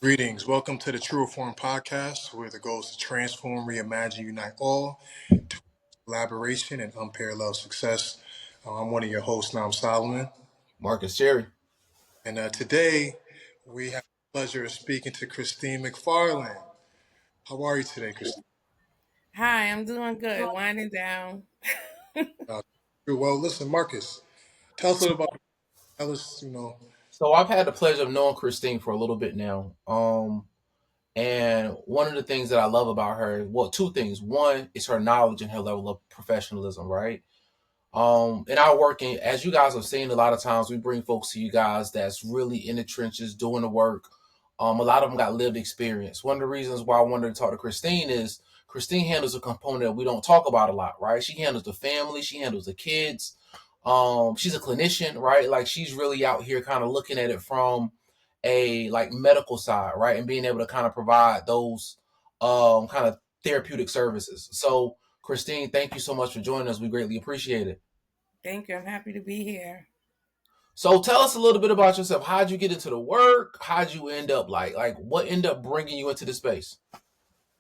Greetings. Welcome to the TRUReform Podcast, where the goal is to transform, reimagine, unite all to collaboration and unparalleled success. I'm one of your hosts, Nam Solomon. Marcus Cherry. And today we have the pleasure of speaking to Christine McFarlane. How are you today, Christine? Hi, I'm doing good. Winding down. Uh, well, listen, Marcus, tell us a little about, tell us, So I've had the pleasure of knowing Christine for a little bit now. And one of the things that I love about her, well, two things. One is her knowledge and her level of professionalism, right? In our working, as you guys have seen, a lot of times we bring folks to you guys that's really in the trenches doing the work. A lot of them got lived experience. One of the reasons why I wanted to talk to Christine is Christine handles a component that we don't talk about a lot, right? She handles the family, she handles the kids. She's a clinician, right? Like she's really out here kind of looking at it from a like medical side, right? And being able to kind of provide those kind of therapeutic services. So Christine, thank you so much for joining us. We greatly appreciate it. Thank you. I'm happy to be here. So tell us a little bit about yourself. How'd you get into the work? How'd you end up like what ended up bringing you into this space?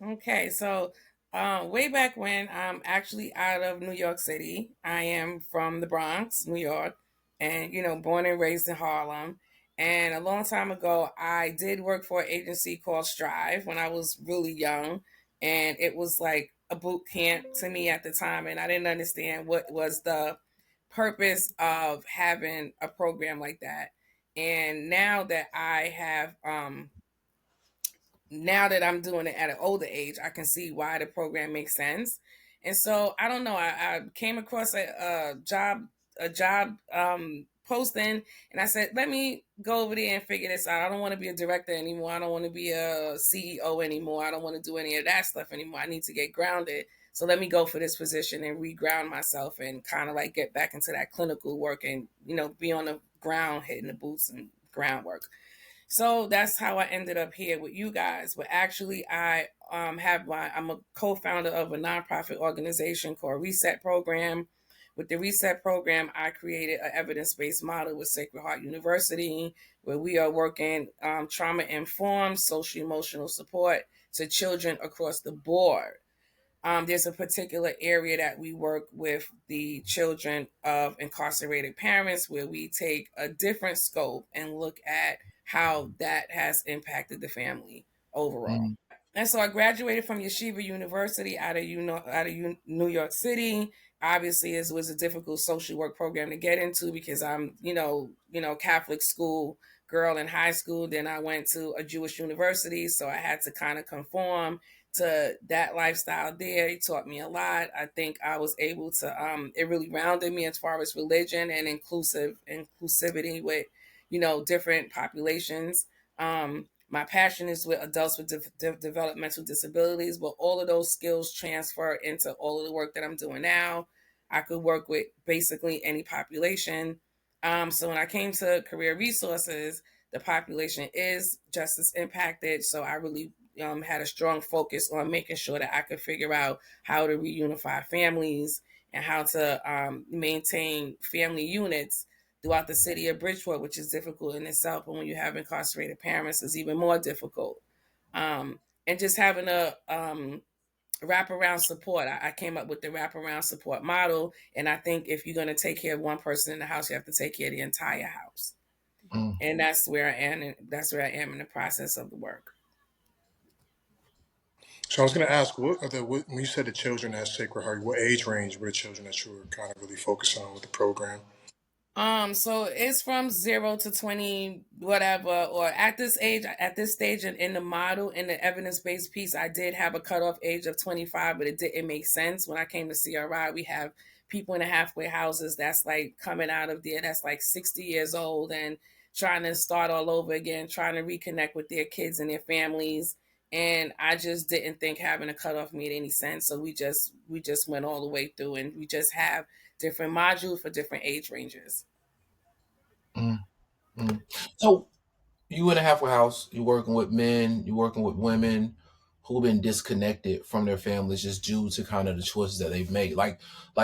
Okay, so way back when, I'm actually out of New York City. I am from the Bronx, New York, and born and raised in Harlem. And a long time ago, I did work for an agency called Strive when I was really young, and it was like a boot camp to me at the time, and I didn't understand what was the purpose of having a program like that. And now that I'm doing it at an older age, I can see why the program makes sense. And so I don't know. I came across a job posting, and I said, let me go over there and figure this out. I don't want to be a director anymore. I don't want to be a CEO anymore. I don't want to do any of that stuff anymore. I need to get grounded. So let me go for this position and reground myself and kind of like get back into that clinical work and, be on the ground, hitting the boots and groundwork. So that's how I ended up here with you guys. But actually, I'm a co-founder of a nonprofit organization called Reset Program. With the Reset Program, I created an evidence-based model with Sacred Heart University, where we are working trauma-informed social emotional support to children across the board. There's a particular area that we work with the children of incarcerated parents, where we take a different scope and look at how that has impacted the family overall. Mm. And so I graduated from Yeshiva University out of New York City. Obviously, it was a difficult social work program to get into because I'm, Catholic school girl in high school. Then I went to a Jewish university, so I had to kind of conform to that lifestyle there. It taught me a lot. I think I was able to, it really rounded me as far as religion and inclusivity with, different populations. My passion is with adults with developmental disabilities, but all of those skills transfer into all of the work that I'm doing now. I could work with basically any population. So when I came to career resources, the population is just as impacted. So I really had a strong focus on making sure that I could figure out how to reunify families and how to maintain family units throughout the city of Bridgeport, which is difficult in itself. But when you have incarcerated parents, it's even more difficult. And just having a wraparound support. I came up with the wraparound support model. And I think if you're going to take care of one person in the house, you have to take care of the entire house. And that's where I am. And that's where I am in the process of the work. So I was going to ask, when you said the children at Sacred Heart, what age range were the children that you were kind of really focused on with the program? So it's from 0 to 20, whatever, or at this stage in the model, in the evidence-based piece, I did have a cutoff age of 25, but it didn't make sense. When I came to CRI, we have people in the halfway houses that's like coming out of there, that's like 60 years old and trying to start all over again, trying to reconnect with their kids and their families. And I just didn't think having a cutoff made any sense. So we just went all the way through, and we just have different modules for different age ranges. So you in a halfway house, you're working with men, you're working with women who've been disconnected from their families just due to kind of the choices that they've made. Like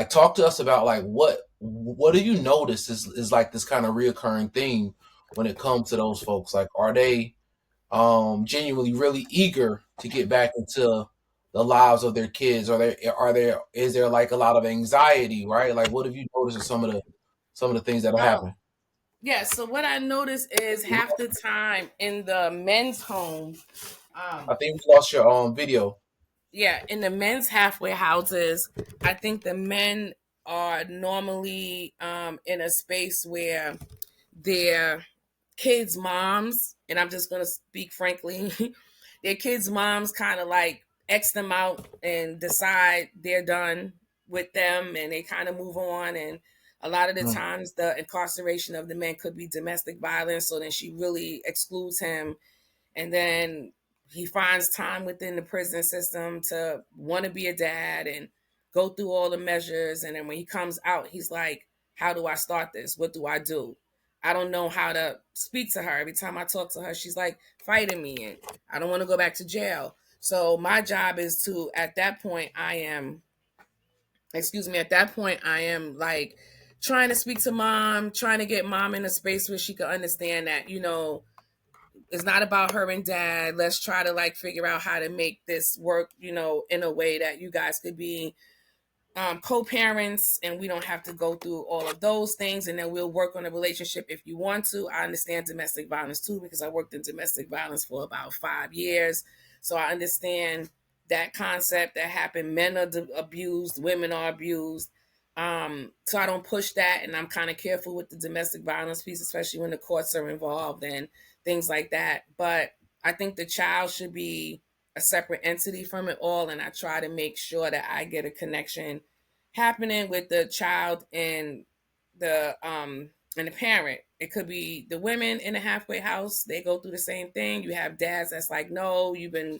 talk to us about like what do you notice is like this kind of reoccurring theme when it comes to those folks? Like, are they genuinely really eager to get back into the lives of their kids? Is there like a lot of anxiety, right? Like, what have you noticed of some of the things that are happening? Yeah, so what I noticed is half the time in the men's home, I um, think we lost your video. yeah, in the men's halfway houses, I think the men are normally in a space where their kids' moms, and I'm just gonna speak frankly, their kids' moms kind of like X them out and decide they're done with them and they kind of move on. And a lot of the Mm, times the incarceration of the men could be domestic violence. So then she really excludes him, and then he finds time within the prison system to want to be a dad and go through all the measures. And then when he comes out, he's like, how do I start this? What do I do? I don't know how to speak to her. Every time I talk to her, she's like fighting me, and I don't want to go back to jail. So my job is to, at that point, at that point, I am like trying to speak to mom, trying to get mom in a space where she could understand that, it's not about her and dad. Let's try to like figure out how to make this work, in a way that you guys could be co-parents and we don't have to go through all of those things, and then we'll work on a relationship if you want to. I understand domestic violence too, because I worked in domestic violence for about 5 years, so I understand that concept that happened. Men are abused, women are abused. So I don't push that, and I'm kind of careful with the domestic violence piece, especially when the courts are involved and things like that. But I think the child should be a separate entity from it all, and I try to make sure that I get a connection happening with the child and the parent. It could be the women in the halfway house, they go through the same thing. You have dads that's like, no, you've been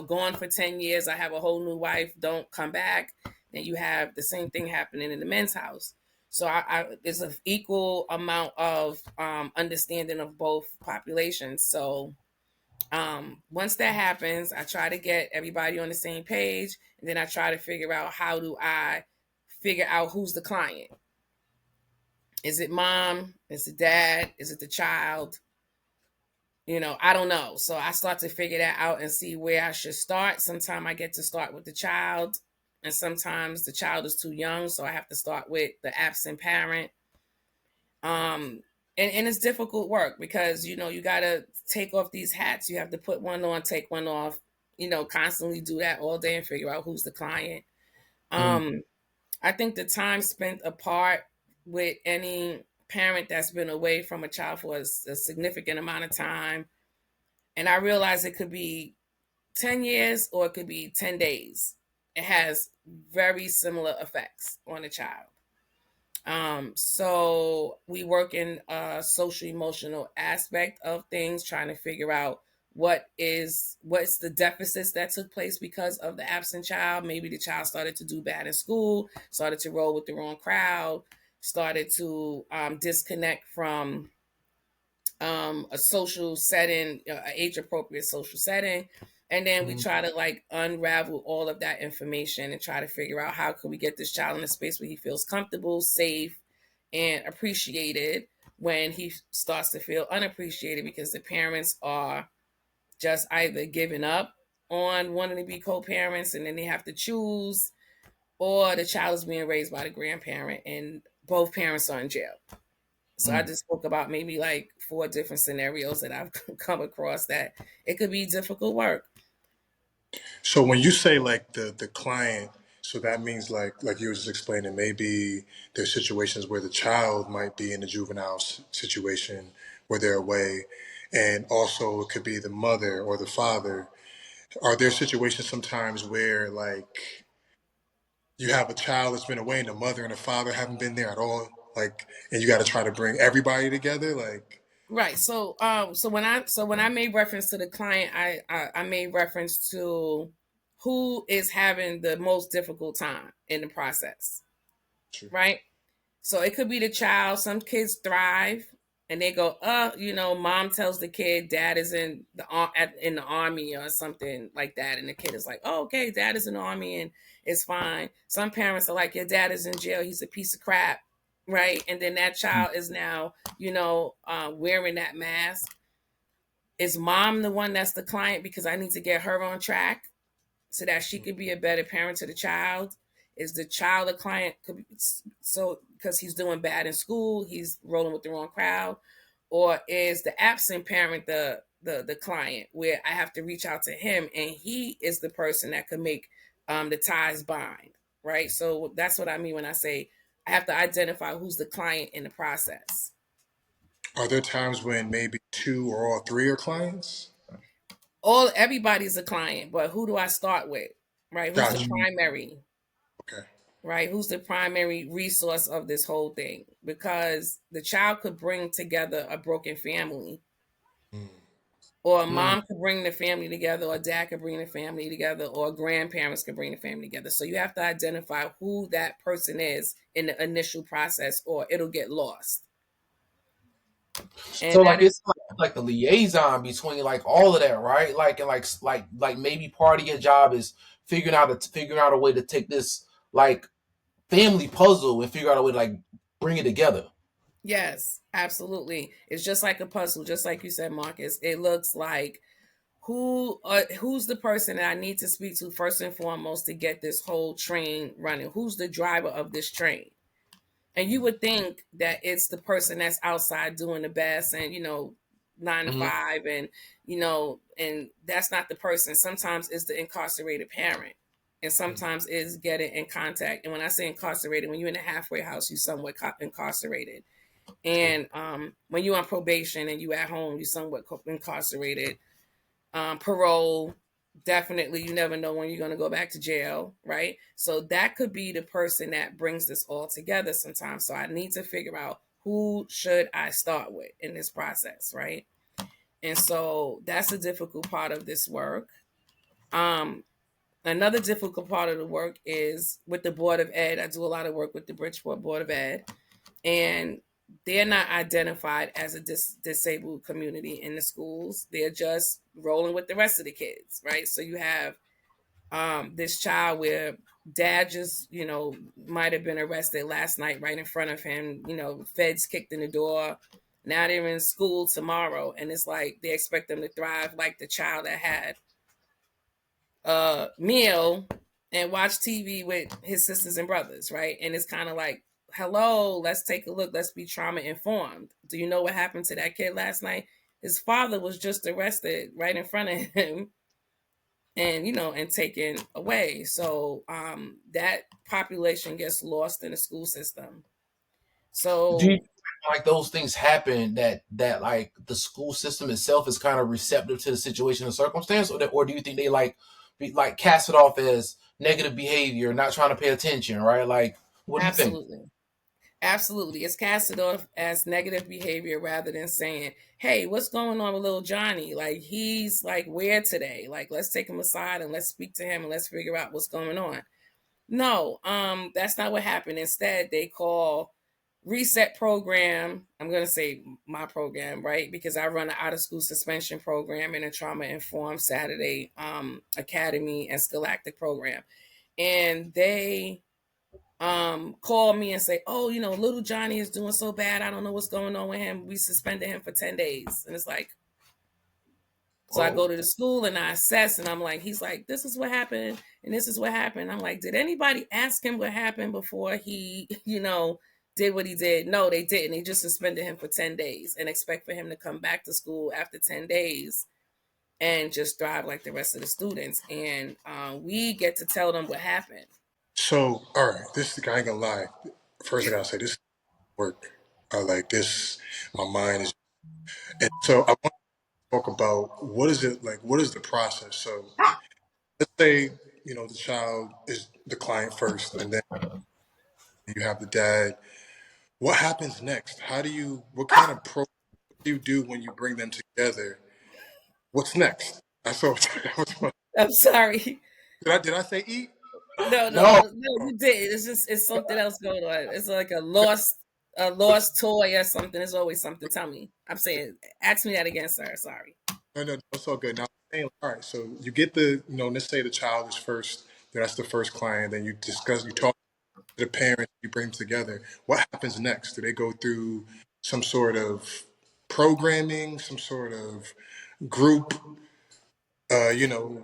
gone for 10 years, I have a whole new wife, don't come back. Then you have the same thing happening in the men's house. So there's an equal amount of understanding of both populations. So once that happens, I try to get everybody on the same page, and then I try to figure out, how do I figure out who's the client? Is it mom? Is it dad? Is it the child? I don't know. So I start to figure that out and see where I should start. Sometimes I get to start with the child, and sometimes the child is too young, so I have to start with the absent parent. And it's difficult work because you gotta take off these hats. You have to put one on, take one off, constantly do that all day and figure out who's the client. mm, um I think the time spent apart with any parent that's been away from a child for a significant amount of time, and I realize it could be 10 years or it could be 10 days, it has very similar effects on a child. So we work in a social emotional aspect of things, trying to figure out what's the deficits that took place because of the absent child. Maybe the child started to do bad in school, started to roll with the wrong crowd, started to disconnect from a social setting, age appropriate social setting. And then we mm, try to like unravel all of that information and try to figure out, how can we get this child in a space where he feels comfortable, safe, and appreciated, when he starts to feel unappreciated because the parents are just either giving up on wanting to be co-parents and then they have to choose, or the child is being raised by the grandparent and both parents are in jail. So I mm. just spoke about maybe like 4 different scenarios that I've come across that it could be difficult work. So when you say like the client, so that means like you were just explaining, maybe there's situations where the child might be in a juvenile situation where they're away, and also it could be the mother or the father. Are there situations sometimes where like you have a child that's been away and the mother and the father haven't been there at all, like, and you got to try to bring everybody together, like? Right. So when I made reference to the client, I made reference to who is having the most difficult time in the process. Sure. Right. So it could be the child. Some kids thrive and they go, mom tells the kid dad is in the army or something like that, and the kid is like, oh, okay, dad is in the army and it's fine. Some parents are like, your dad is in jail, he's a piece of crap, right? And then that child is now, wearing that mask. Is mom the one that's the client because I need to get her on track so that she could be a better parent to the child? Is the child a client? So because he's doing bad in school, he's rolling with the wrong crowd, or is the absent parent the client where I have to reach out to him and he is the person that could make the ties bind, right? So that's what I mean when I say I have to identify who's the client in the process. Are there times when maybe two or all three are clients? Everybody's a client, but who do I start with? Right? Who's the Gotcha. primary? Okay. Right? Who's the primary resource of this whole thing? Because the child could bring together a broken family, Mm. or a mom could bring the family together, or dad could bring the family together, or grandparents could bring the family together. So you have to identify who that person is in the initial process, or it'll get lost. So And like that is it's like the liaison between like all of that, right? Like and like maybe part of your job is figuring out a way to take this like family puzzle and figure out a way to like bring it together. yes, absolutely. It's just like a puzzle, just like you said, Marcus. It looks like who's the person that I need to speak to first and foremost to get this whole train running? Who's the driver of this train? And you would think that it's the person that's outside doing the best and 9 to 5 and and that's not the person. Sometimes it's the incarcerated parent, and sometimes it's getting in contact. And when I say incarcerated, when you're in a halfway house, you're somewhat incarcerated. And when you're on probation and you at home, you're somewhat incarcerated. Parole, definitely, you never know when you're going to go back to jail, right? So that could be the person that brings this all together sometimes. So I need to figure out who should I start with in this process, right? And so that's a difficult part of this work. Another difficult part of the work is with the Board of Ed. I do a lot of work with the Bridgeport Board of Ed, and they're not identified as a disabled community in the schools. They're just rolling with the rest of the kids, right? So you have this child where dad just, might have been arrested last night right in front of him. Feds kicked in the door. Now they're in school tomorrow, and it's like they expect them to thrive like the child that had a meal and watch TV with his sisters and brothers, right? And it's kind of like, hello, let's take a look. Let's be trauma informed. Do you know what happened to that kid last night? His father was just arrested right in front of him and, and taken away. So that population gets lost in the school system. Do you So like those things happen that like the school system itself is kind of receptive to the situation and circumstance, or do you think they like cast it off as negative behavior, not trying to pay attention, right? Like, what do you think? absolutely. Absolutely. It's casted off as negative behavior rather than saying, hey, what's going on with little Johnny? Like, he's like weird today. Like, let's take him aside and let's speak to him and let's figure out what's going on. No, that's not what happened. Instead, they call reset program. I'm going to say my program, right? Because I run an out of school suspension program and a trauma informed Saturday academy and scholastic program. And they call me and say, oh, little Johnny is doing so bad. I don't know what's going on with him. We suspended him for 10 days. And it's like, so I Oh, go to the school and I assess and I'm like, he's like, this is what happened. And this is what happened. I'm like, did anybody ask him what happened before he, did what he did? No, they didn't. They just suspended him for 10 days and expect for him to come back to school after 10 days and just thrive like the rest of the students. And we get to tell them what happened. So, all right, this I ain't gonna lie. First, I gotta say this work. Like this, my mind is. And so, I want to talk about what is it like. What is the process? So, let's say the child is the client first, and then you have the dad. What happens next? How do you? What kind of pro do you do when you bring them together? What's next? I saw. I'm sorry. Did I say eat? no. No, you did. It's something else going on. It's like a lost toy or something. It's always something. Tell me. I'm saying, ask me that again, sir. Sorry. No, it's all good. Now, I'm saying, all right, so you get let's say the child is first, that's the first client, then you talk to the parents, you bring them together. What happens next? Do they go through some sort of programming, some sort of group, you know.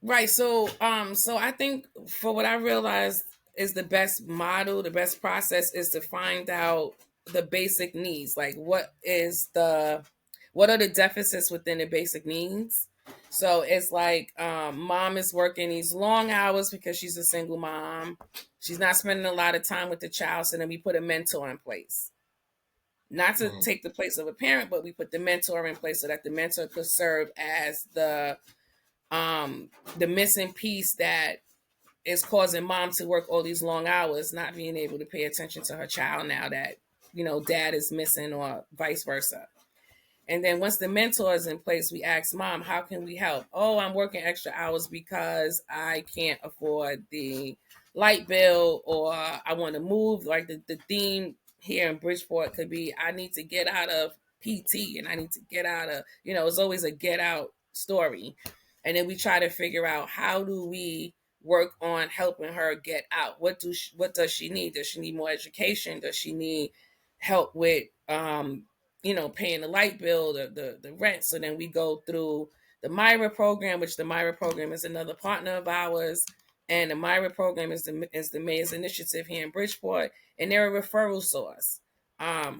Right. So I think for what I realized is the best model, the best process is to find out the basic needs. Like what are the deficits within the basic needs? So it's like mom is working these long hours because she's a single mom. She's not spending a lot of time with the child, so then we put a mentor in place. Not to take the place of a parent, but we put the mentor in place so that the mentor could serve as the missing piece that is causing mom to work all these long hours, not being able to pay attention to her child now that dad is missing, or vice versa. And then once the mentor is in place, we ask mom, how can we help? Oh, I'm working extra hours because I can't afford the light bill, or I want to move. Like the theme here in Bridgeport could be, I need to get out of PT, and I need to get out of, it's always a get out story. And then we try to figure out, how do we work on helping her get out? What does she need? Does she need more education? Does she need help with paying the light bill, the rent? So then we go through the Myra program, which the Myra program is another partner of ours. And the Myra program is the mayor's initiative here in Bridgeport. And they're a referral source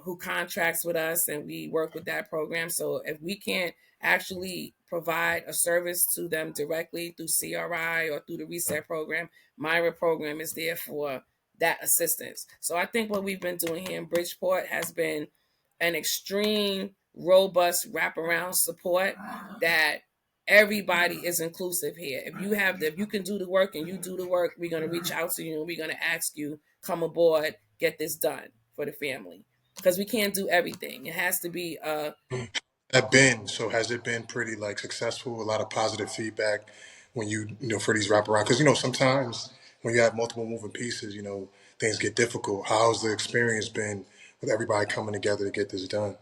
who contracts with us, and we work with that program. So if we can't actually provide a service to them directly through CRI or through the Reset program, Myra program is there for that assistance. So I think what we've been doing here in Bridgeport has been an extreme, robust wraparound support that everybody is inclusive here. If you can do the work and you do the work, we're going to reach out to you and we're going to ask you, come aboard, get this done for the family. Because we can't do everything. It has to be Has it been pretty like successful? A lot of positive feedback when for these wraparound, because sometimes when you have multiple moving pieces, things get difficult. How's the experience been with everybody coming together to get this done?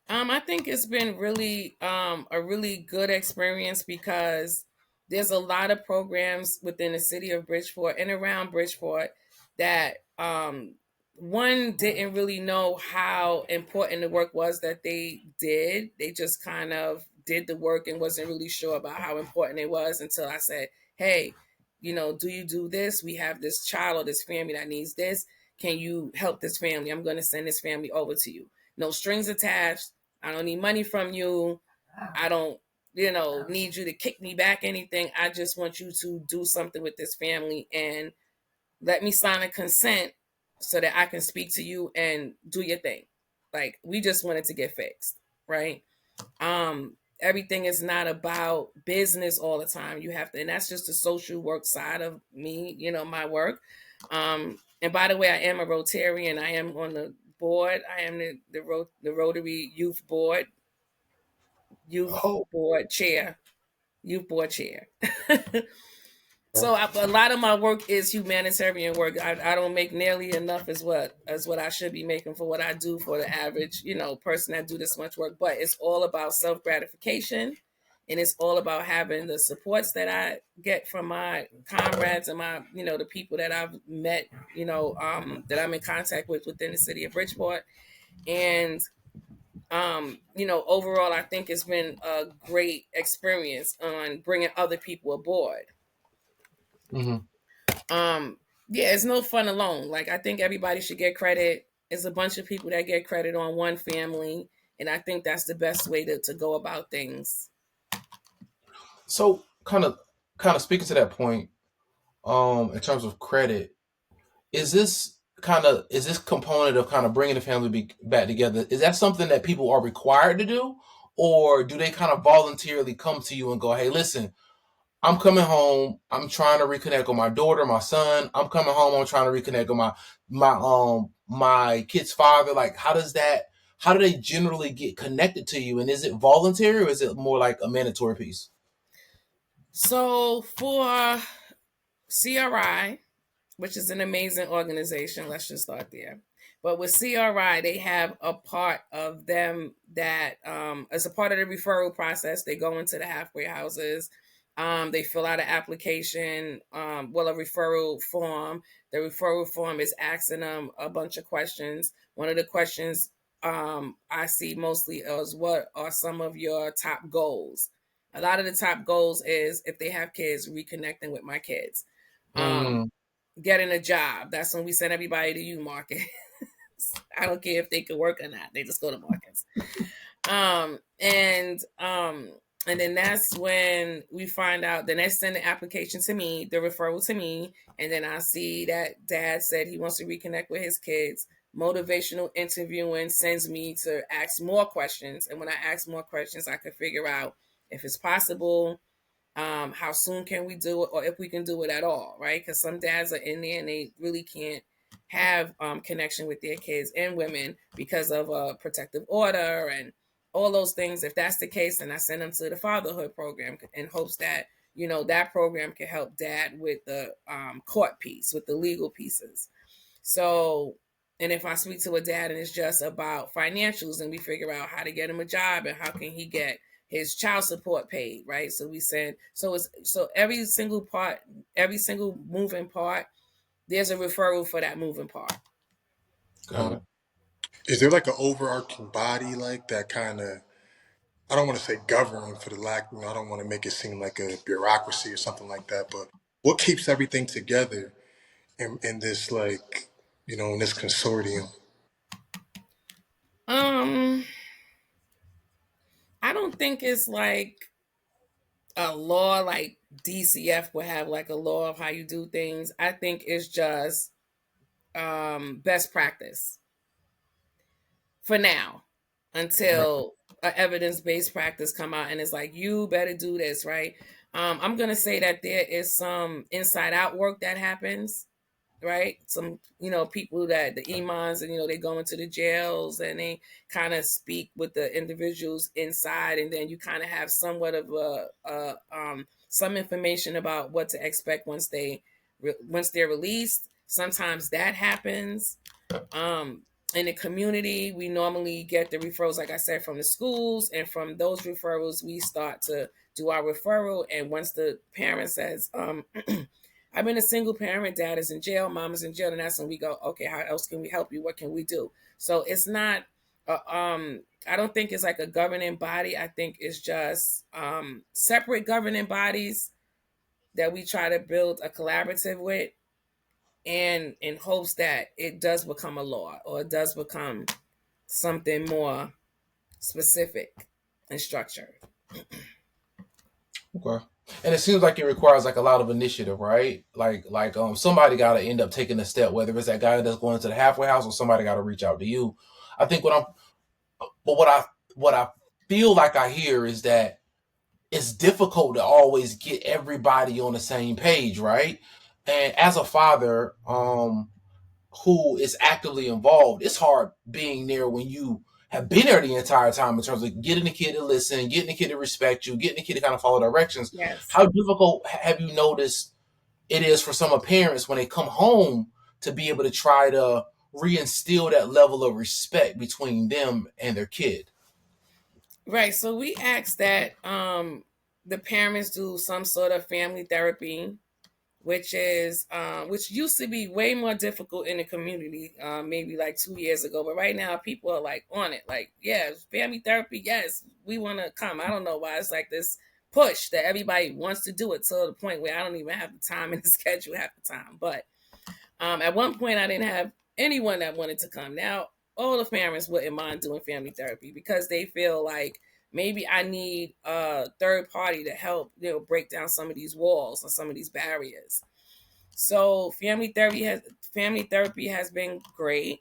I think it's been really a really good experience, because there's a lot of programs within the city of Bridgeport and around Bridgeport that one didn't really know how important the work was that they did. They just kind of did the work and wasn't really sure about how important it was until I said, hey, do you do this? We have this child or this family that needs this. Can you help this family? I'm going to send this family over to you. No strings attached. I don't need money from you. I don't, need you to kick me back anything. I just want you to do something with this family and let me sign a consent so that I can speak to you and do your thing. Like, we just wanted to get fixed, right? Everything is not about business all the time. You have to, and that's just the social work side of me, my work. And by the way, I am a Rotarian. I am on the board. I am the Rotary Board Chair. Youth Board Chair. So a lot of my work is humanitarian work. I don't make nearly enough as what I should be making for what I do for the average, person that do this much work. But it's all about self-gratification, and it's all about having the supports that I get from my comrades and my, the people that I've met, that I'm in contact with within the city of Bridgeport. And overall, I think it's been a great experience on bringing other people aboard. Mm-hmm. Yeah, it's no fun alone. Like, I think everybody should get credit. It's a bunch of people that get credit on one family, and I think that's the best way to go about things. So kind of speaking to that point, in terms of credit, is this component of kind of bringing the family back together, is that something that people are required to do, or do they kind of voluntarily come to you and go, hey, listen, I'm coming home, I'm trying to reconnect with my daughter, my son, I'm coming home, I'm trying to reconnect with my kid's father? Like, how do they generally get connected to you, and is it voluntary or is it more like a mandatory piece? So for CRI, which is an amazing organization, let's just start there. But with CRI, they have a part of them that, as a part of the referral process, they go into the halfway houses. They fill out an application, a referral form. The referral form is asking them a bunch of questions. One of the questions I see mostly as what are some of your top goals. A lot of the top goals is if they have kids, reconnecting with my kids, Mm. getting a job. That's when we send everybody to you, Marcus. I don't care if they can work or not. They just go to Marcus. Um, and um, and then that's when we find out. Then they send the application to me, the referral to me, and then I see that dad said he wants to reconnect with his kids. Motivational interviewing sends me to ask more questions, and when I ask more questions, I can figure out if it's possible, how soon can we do it, or if we can do it at all, right? Because some dads are in there and they really can't have connection with their kids and women because of a protective order and all those things. If that's the case, then I send them to the fatherhood program in hopes that that program can help dad with the court piece, with the legal pieces. So, and if I speak to a dad and it's just about financials and we figure out how to get him a job and how can he get his child support paid, right? So we send, so every single part, every single moving part, there's a referral for that moving part. Got it. Is there like an overarching body like that kind of, I don't want to say govern for the lack, I don't want to make it seem like a bureaucracy or something like that, but what keeps everything together in this like, in this consortium? Um, I don't think it's like a law like DCF would have like a law of how you do things. I think it's just best practice for now Right. until a evidence-based practice come out and it's like you better do this, right? I'm gonna say that there is some inside out work that happens, right? Some people that the imams and they go into the jails and they kind of speak with the individuals inside, and then you kind of have somewhat of some information about what to expect once they're released. Sometimes that happens. In the community, we normally get the referrals, like I said, from the schools, and from those referrals, we start to do our referral. And once the parent says, I've been a single parent, dad is in jail, mom is in jail, and that's when we go, okay, how else can we help you? What can we do? So it's not, I don't think it's like a governing body. I think it's just separate governing bodies that we try to build a collaborative with, and in hopes that it does become a law or it does become something more specific and structured. Okay. And it seems like it requires like a lot of initiative, right? Like somebody got to end up taking a step, whether it's that guy that's going to the halfway house or somebody got to reach out to you. I think what I feel like I hear is that it's difficult to always get everybody on the same page, right? And as a father, who is actively involved, it's hard being there when you have been there the entire time in terms of getting the kid to listen, getting the kid to respect you, getting the kid to kind of follow directions. Yes. How difficult have you noticed it is for some of parents when they come home to be able to try to reinstill that level of respect between them and their kid? Right. So we ask that the parents do some sort of family therapy, which used to be way more difficult in the community, maybe like 2 years ago. But right now, people are like on it. Like, yeah, family therapy. Yes, we want to come. I don't know why it's like this push that everybody wants to do it to the point where I don't even have the time in the schedule half the time. But at one point, I didn't have anyone that wanted to come. Now, all the parents wouldn't mind doing family therapy because they feel like maybe I need a third party to help, break down some of these walls or some of these barriers. So family therapy has been great.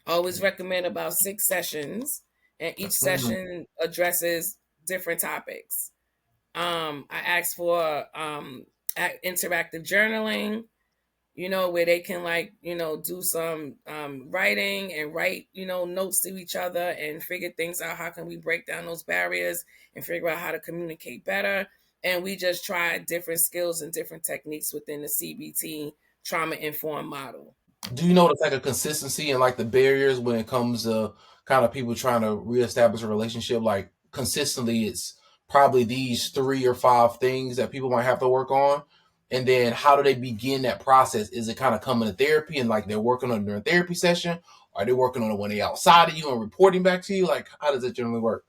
Always recommend about 6 sessions, and each Mm-hmm. session addresses different topics. I asked for interactive journaling, where they can do some writing and write, notes to each other and figure things out. How can we break down those barriers and figure out how to communicate better? And we just try different skills and different techniques within the CBT trauma informed model. Do you notice like a consistency in like the barriers when it comes to kind of people trying to reestablish a relationship? Like consistently, it's probably these 3 or 5 things that people might have to work on. And then how do they begin that process? Is it kind of coming to therapy and like they're working on their therapy session? Or are they working on it when they're outside of you and reporting back to you? Like, how does it generally work?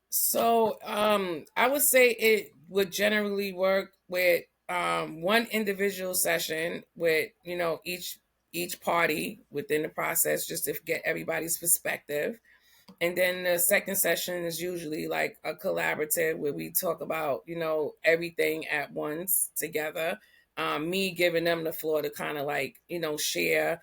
So I would say it would generally work with one individual session with, you know, each party within the process, just to get everybody's perspective. And then the second session is usually like a collaborative where we talk about, you know, everything at once together. Me giving them the floor to kind of like, you know, share.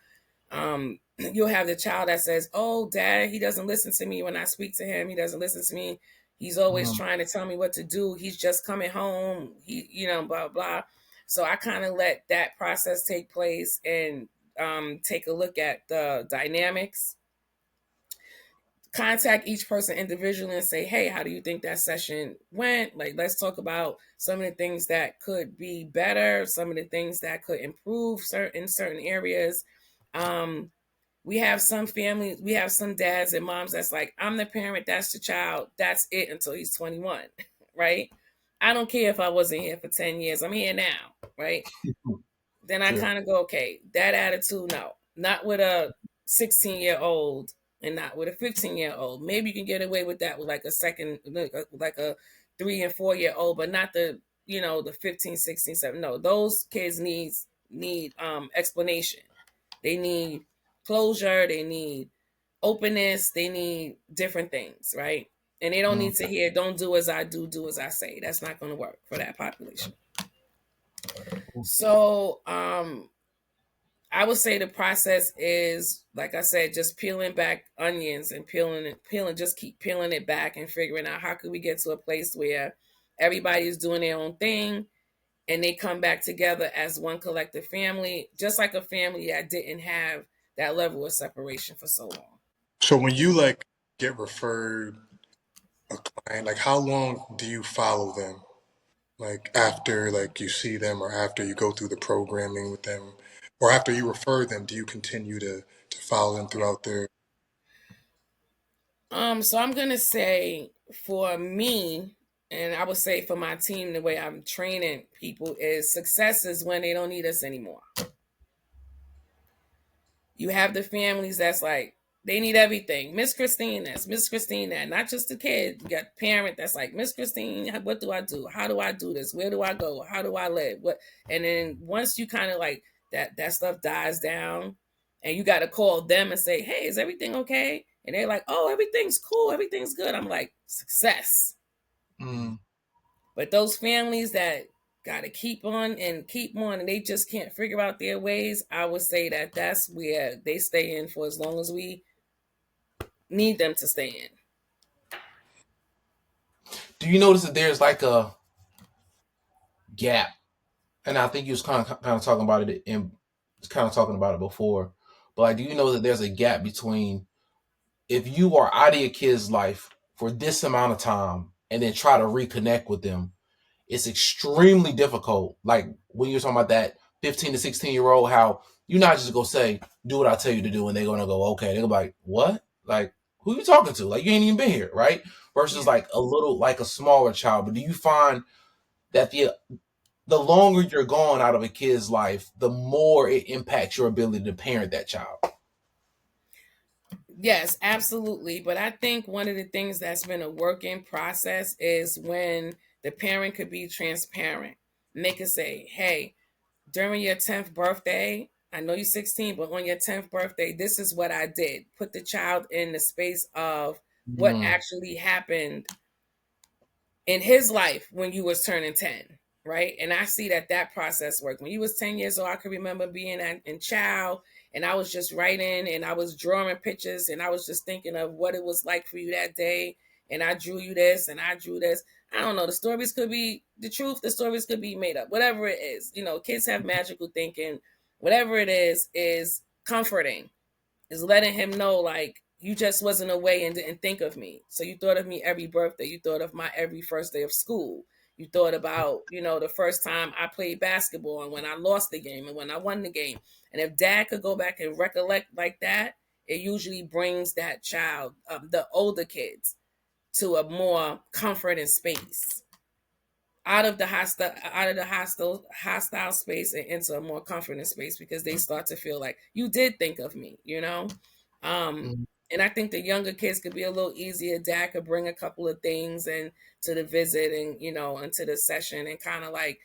You'll have the child that says, "Oh, dad, he doesn't listen to me when I speak to him. He doesn't listen to me. He's always trying to tell me what to do. He's just coming home. He, you know, blah, blah." So I kind of let that process take place and take a look at the dynamics, contact each person individually and say, "Hey, how do you think that session went? Like, let's talk about some of the things that could be better, some of the things that could improve certain areas." We have some families, we have some dads and moms that's like, "I'm the parent, that's the child, that's it until he's 21." Right? I don't care if I wasn't here for 10 years, I'm here now, right? Then I Sure. kind of go, okay, that attitude, no, not with a 16-year-old and not with a 15-year-old. Maybe you can get away with that with like a second, like a 3 and 4-year-old, but not the, you know, the 15, 16, 17. No, those kids need explanation. They need closure. They need openness. They need different things, right? And they don't need to hear, "Don't do as I do, do as I say." That's not going to work for that population. So, I would say the process is, like I said, just peeling back onions and just keep peeling it back and figuring out how could we get to a place where everybody's doing their own thing and they come back together as one collective family, just like a family that didn't have that level of separation for so long. So when you like get referred a client, like how long do you follow them? Like after like you see them or after you go through the programming with them or after you refer them, do you continue to follow them throughout their So I'm gonna say for me, and I would say for my team, the way I'm training people is success is when they don't need us anymore. You have the families that's like, they need everything. Miss Christine this, Miss Christine that. Not just the kid. You got parent that's like, "Miss Christine, what do I do? How do I do this? Where do I go? How do I live?" What? And then once you kind of like that stuff dies down, and you got to call them and say, "Hey, is everything okay?" And they're like, "Oh, everything's cool. Everything's good." I'm like, success. Mm. But those families that got to keep on and they just can't figure out their ways, I would say that that's where they stay in for as long as we need them to stay in. Do you notice that there's like a gap? And I think you was kind of talking about it in kind of talking about it before. But like, do you know that there's a gap between if you are out of your kid's life for this amount of time and then try to reconnect with them, it's extremely difficult. Like when you're talking about that 15 to 16-year-old, how you're not just gonna say, "Do what I tell you to do," and they're gonna go, "Okay." They're gonna be like, "What? Like, who you talking to? Like, you ain't even been here, right?" Versus like a little, like a smaller child. But do you find that the longer you're gone out of a kid's life, the more it impacts your ability to parent that child? Yes, absolutely. But I think one of the things that's been a working process is when the parent could be transparent. And they could say, "Hey, during your 10th birthday, I know you're 16, but on your 10th birthday, this is what I did." Put the child in the space of what Mm. actually happened in his life when you was turning 10, right? And I see that process worked. When you was 10 years old, I could remember being in Chow, and I was just writing and I was drawing pictures and I was just thinking of what it was like for you that day. And I drew you this and I drew this. I don't know. The stories could be the truth. The stories could be made up. Whatever it is, you know, kids have magical thinking. Whatever it is comforting, is letting him know, like, you just wasn't away and didn't think of me. So you thought of me every birthday. You thought of my every first day of school. You thought about, you know, the first time I played basketball and when I lost the game and when I won the game. And if dad could go back and recollect like that, it usually brings that child, the older kids, to a more comfort and space. hostile space and into a more comforting space, because they start to feel like you did think of me, um Mm. and I think the younger kids could be a little easier. Dad could bring a couple of things and to the visit, and into the session, and kind of like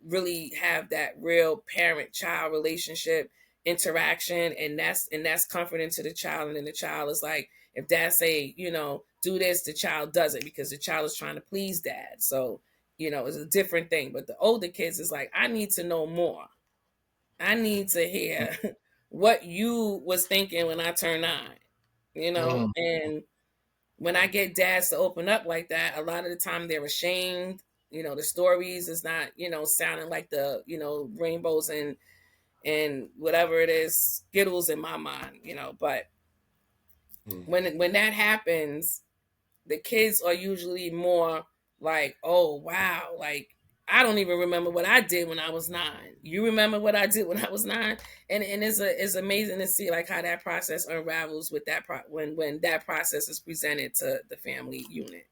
really have that real parent child relationship interaction, and that's comforting to the child. And then the child is like, if dad say do this, the child does it because the child is trying to please dad. So it's a different thing. But the older kids is like, I need to know more. I need to hear what you was thinking when I turned 9, Mm. and when I get dads to open up like that, a lot of the time they're ashamed. The stories is not, sounding like the, rainbows and whatever it is, Skittles in my mind, but Mm. when that happens, the kids are usually more like, oh wow, like I don't even remember what I did when I was 9. You remember what I did when I was 9? And it's amazing to see like how that process unravels with when that process is presented to the family unit.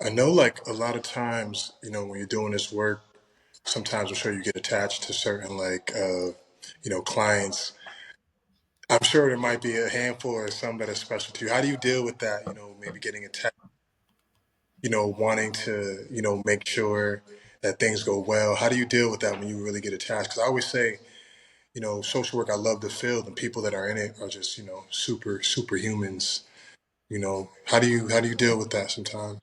I know, like a lot of times, when you're doing this work, sometimes I'm sure you get attached to certain like, clients. I'm sure there might be a handful or some that are special to you. How do you deal with that? Maybe getting attached, wanting to, make sure that things go well. How do you deal with that when you really get attached? Because I always say, social work, I love the field, and people that are in it are just, superhumans. How do you deal with that sometimes?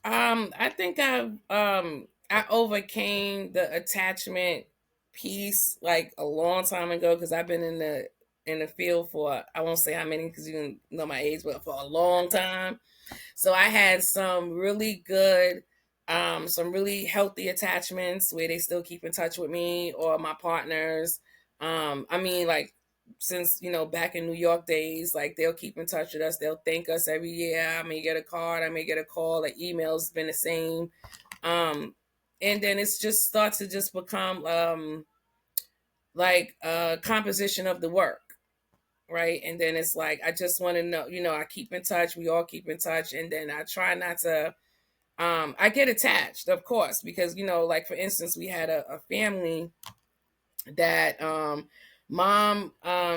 I think I overcame the attachment piece like a long time ago, because I've been in the field for, I won't say how many because you can know my age, but for a long time. So I had some really healthy attachments where they still keep in touch with me or my partners. I mean, like since back in New York days, like they'll keep in touch with us. They'll thank us every year. I may get a card, I may get a call. The email's been the same. And then it's just starts to just become like a composition of the work, right? And then it's like I just want to know, I keep in touch, we all keep in touch, and then I try not to I get attached, of course, because like for instance, we had a family that mom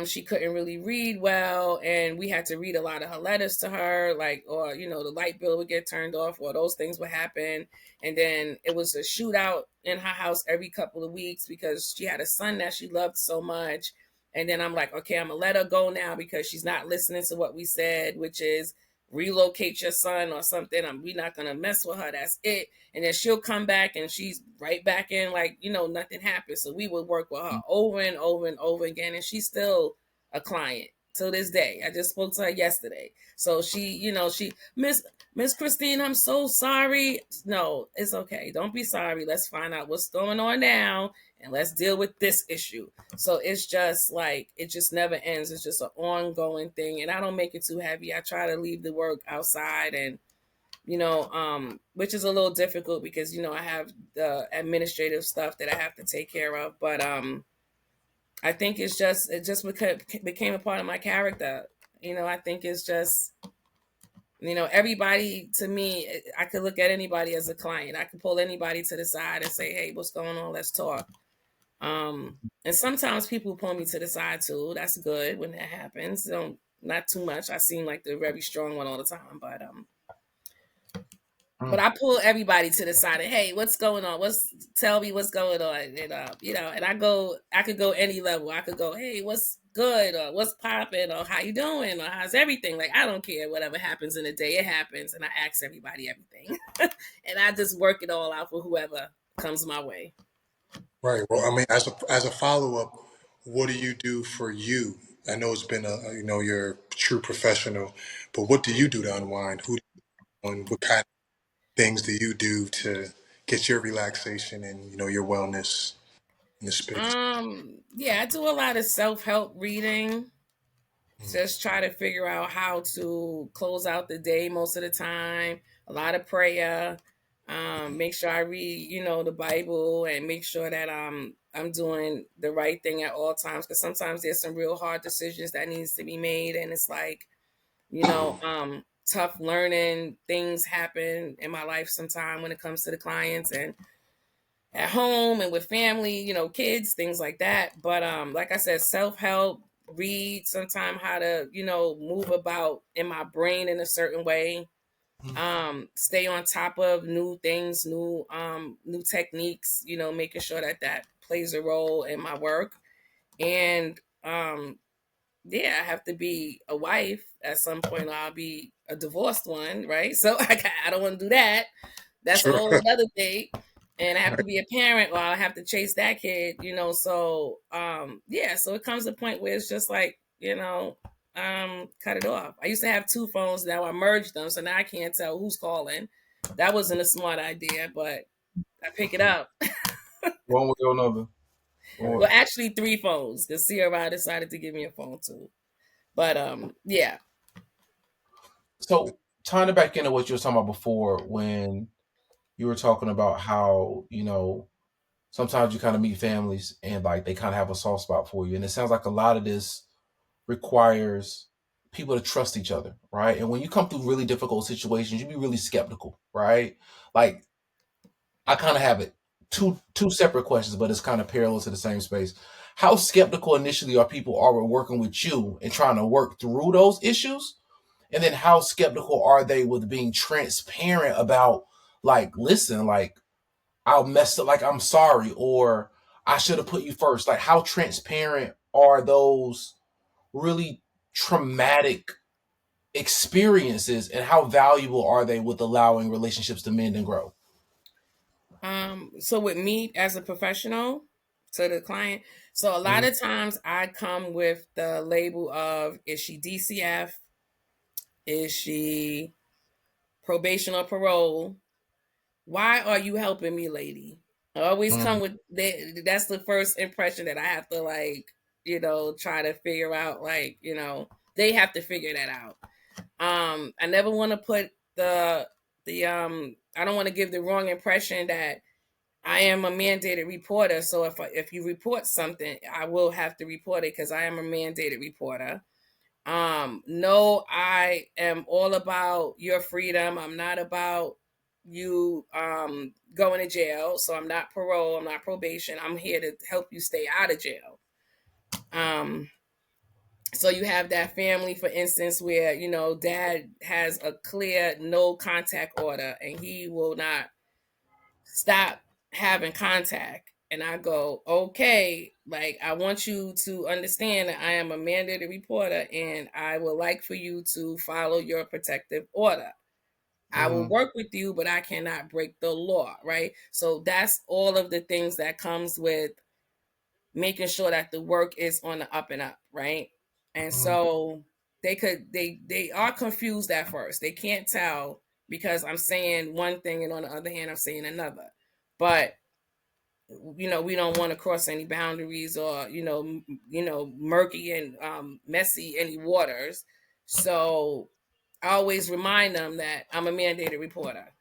she couldn't really read well, and we had to read a lot of her letters to her, like, or the light bill would get turned off, or those things would happen. And then it was a shootout in her house every couple of weeks because she had a son that she loved so much. And then I'm like, okay, I'm gonna let her go now because she's not listening to what we said, which is relocate your son or something. We're not gonna mess with her, that's it. And then she'll come back and she's right back in like nothing happened. So we would work with her over and over and over again, and she's still a client till this day. I just spoke to her yesterday. So she Miss Christine, I'm so sorry. No, it's okay, don't be sorry. Let's find out what's going on now, and let's deal with this issue. So it's just like it just never ends. It's just an ongoing thing, and I don't make it too heavy. I try to leave the work outside, and which is a little difficult because I have the administrative stuff that I have to take care of. But I think it just became a part of my character. I think it's just everybody to me. I could look at anybody as a client. I could pull anybody to the side and say, "Hey, what's going on? Let's talk." And sometimes people pull me to the side too. That's good when that happens. Not too much. I seem like the very strong one all the time, but Mm. I pull everybody to the side and, hey, what's going on? Tell me what's going on? And and I could go any level. I could go, hey, what's good, or what's popping, or how you doing, or how's everything? Like, I don't care. Whatever happens in the day, it happens. And I ask everybody everything. And I just work it all out for whoever comes my way. Right. Well, I mean, as a follow up, what do you do for you? I know it's been you're a true professional, but what do you do to unwind? Who do you and what kind of things do you do to get your relaxation and your wellness in the space? Yeah, I do a lot of self-help reading. Just try to figure out how to close out the day most of the time. A lot of prayer. Make sure I read, the Bible, and make sure that I'm doing the right thing at all times. Because sometimes there's some real hard decisions that needs to be made, and it's like, tough learning things happen in my life sometime when it comes to the clients and at home and with family, kids, things like that. But like I said, self-help, read sometime how to, move about in my brain in a certain way. Stay on top of new things, new techniques, making sure that plays a role in my work. And yeah, I have to be a wife at some point, or I'll be a divorced one, right? So I don't want to do that. That's a Sure. whole other thing. And I have to be a parent, or I have to chase that kid, So yeah, so it comes to a point where it's just like, cut it off. I used to have two phones, now I merged them, so now I can't tell who's calling. That wasn't a smart idea, but I pick it up. One way or another. Well, actually, three phones because Sierra decided to give me a phone too. But yeah. So tying it back into what you were talking about before, when you were talking about how sometimes you kind of meet families and like they kind of have a soft spot for you, and it sounds like a lot of this requires people to trust each other, right? And when you come through really difficult situations, you be really skeptical, right? Like I kind of have it two separate questions, but it's kind of parallel to the same space. How skeptical initially are people are working with you and trying to work through those issues? And then how skeptical are they with being transparent about like, listen, like I messed up, like I'm sorry, or I should have put you first. Like how transparent are those really traumatic experiences and how valuable are they with allowing relationships to mend and grow? So with me as a professional to the client, so a lot of times I come with the label of, is she DCF? Is she probation or parole? Why are you helping me, lady? I always come with that. That's the first impression that I have to try to figure out. They have to figure that out. I never want to put I don't want to give the wrong impression that I am a mandated reporter. So if you report something, I will have to report it because I am a mandated reporter. No, I am all about your freedom. I'm not about you going to jail. So I'm not parole, I'm not probation. I'm here to help you stay out of jail. So you have that family, for instance, where dad has a clear no contact order and he will not stop having contact. And I go, okay, like I want you to understand that I am a mandated reporter and I would like for you to follow your protective order. I will work with you, but I cannot break the law, right? So that's all of the things that comes with making sure that the work is on the up and up, right? And so they are confused at first. They can't tell because I'm saying one thing and on the other hand I'm saying another. But we don't want to cross any boundaries or murky and messy any waters. So I always remind them that I'm a mandated reporter.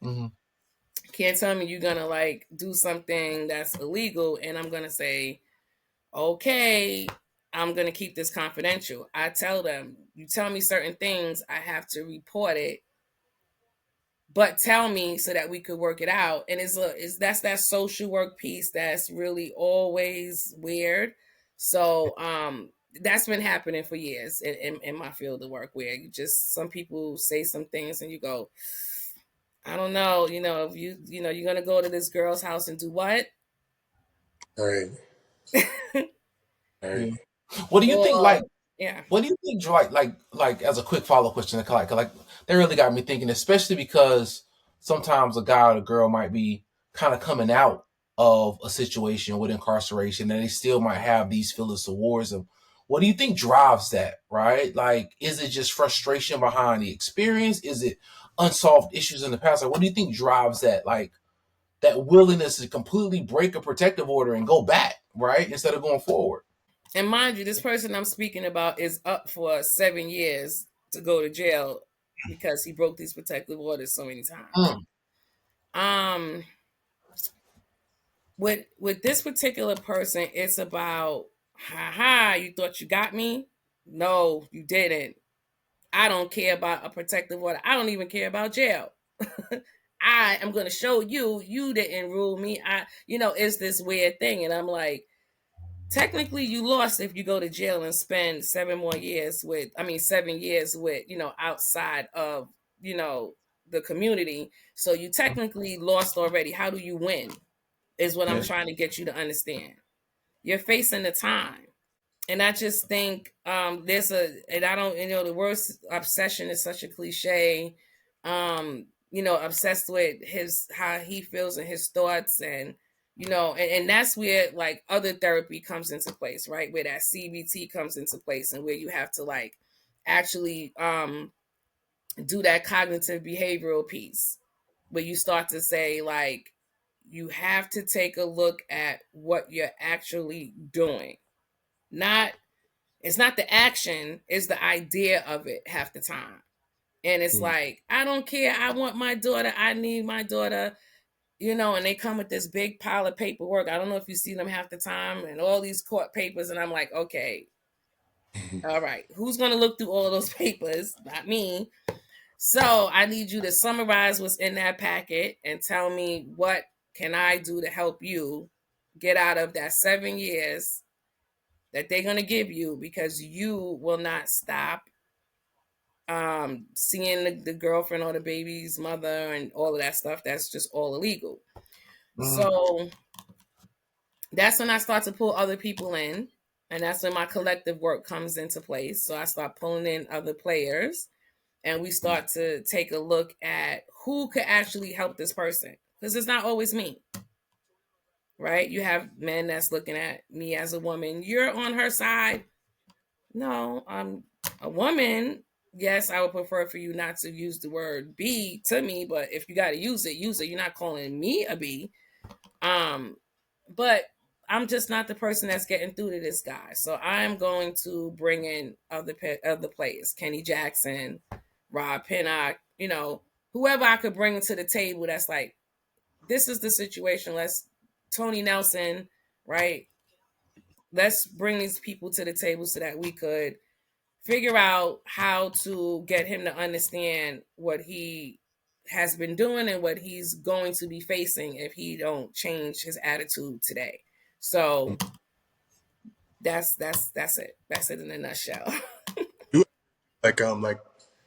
Can't tell me you're gonna like do something that's illegal and I'm gonna say, okay, I'm gonna keep this confidential. I tell them, you tell me certain things, I have to report it, but tell me so that we could work it out. And that's that social work piece that's really always weird. So that's been happening for years in my field of work, where you just, some people say some things and you go, I don't know, if you're gonna go to this girl's house and do what? Right. Right. Yeah. What do you think? Like, Yeah. what do you think? Like as a quick follow question, like they really got me thinking, especially because sometimes a guy or a girl might be kind of coming out of a situation with incarceration, and they still might have these feelings towards them. What do you think drives that? Right? Like, is it just frustration behind the experience? Is it unsolved issues in the past? Like, what do you think drives that? Like, that willingness to completely break a protective order and go back, right, instead of going forward. And mind you, this person I'm speaking about is up for 7 years to go to jail because he broke these protective orders so many times. With this particular person, it's about, haha, you thought you got me? No, you didn't. I don't care about a protective order. I don't even care about jail. I am going to show you, you didn't rule me. It's this weird thing. And I'm like, technically you lost if you go to jail and spend 7 years with, outside of, the community. So you technically lost already. How do you win? Is what I'm Yeah. trying to get you to understand. You're facing the time. And I just think the word obsession is such a cliche. Obsessed with how he feels and his thoughts, and and that's where like other therapy comes into place, right? Where that CBT comes into place, and where you have to like actually do that cognitive behavioral piece, where you start to say like you have to take a look at what you're actually doing. It's not the action, it's the idea of it half the time. And it's like, I don't care. I want my daughter. I need my daughter, and they come with this big pile of paperwork. I don't know if you see them half the time, and all these court papers. And I'm like, okay, all right, who's going to look through all of those papers? Not me. So I need you to summarize what's in that packet and tell me what can I do to help you get out of that 7 years that they're going to give you, because you will not stop seeing the girlfriend or the baby's mother and all of that stuff. That's just all illegal. So that's when I start to pull other people in, and that's when my collective work comes into place. So I start pulling in other players, and we start to take a look at who could actually help this person, because it's not always me, right? You have men that's looking at me as a woman. You're on her side. No, I'm a woman. Yes, I would prefer for you not to use the word B to me, but if you got to use it, use it. You're not calling me a B. But I'm just not the person that's getting through to this guy. So I'm going to bring in other players, Kenny Jackson, Rob Pinnock, whoever I could bring to the table. That's like, this is the situation. Tony Nelson, right? Let's bring these people to the table so that we could figure out how to get him to understand what he has been doing and what he's going to be facing if he don't change his attitude today. So that's it. That's it in a nutshell. Like,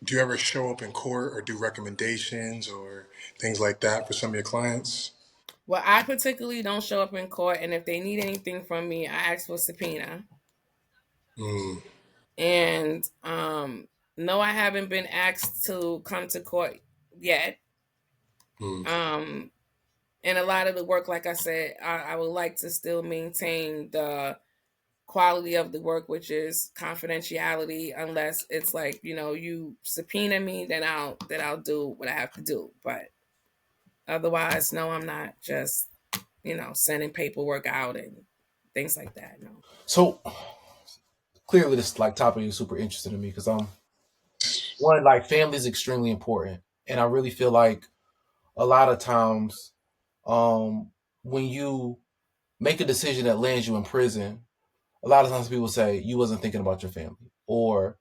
do you ever show up in court or do recommendations or things like that for some of your clients? Well, I particularly don't show up in court, and if they need anything from me, I ask for subpoena. And no, I haven't been asked to come to court yet. And a lot of the work, like I said, I would like to still maintain the quality of the work, which is confidentiality, unless it's like, you subpoena me, then I'll do what I have to do. But otherwise, no, I'm not just, sending paperwork out and things like that. No. So clearly this like topic is super interesting to me, because one, like, family is extremely important. And I really feel like a lot of times when you make a decision that lands you in prison, a lot of times people say you wasn't thinking about your family, or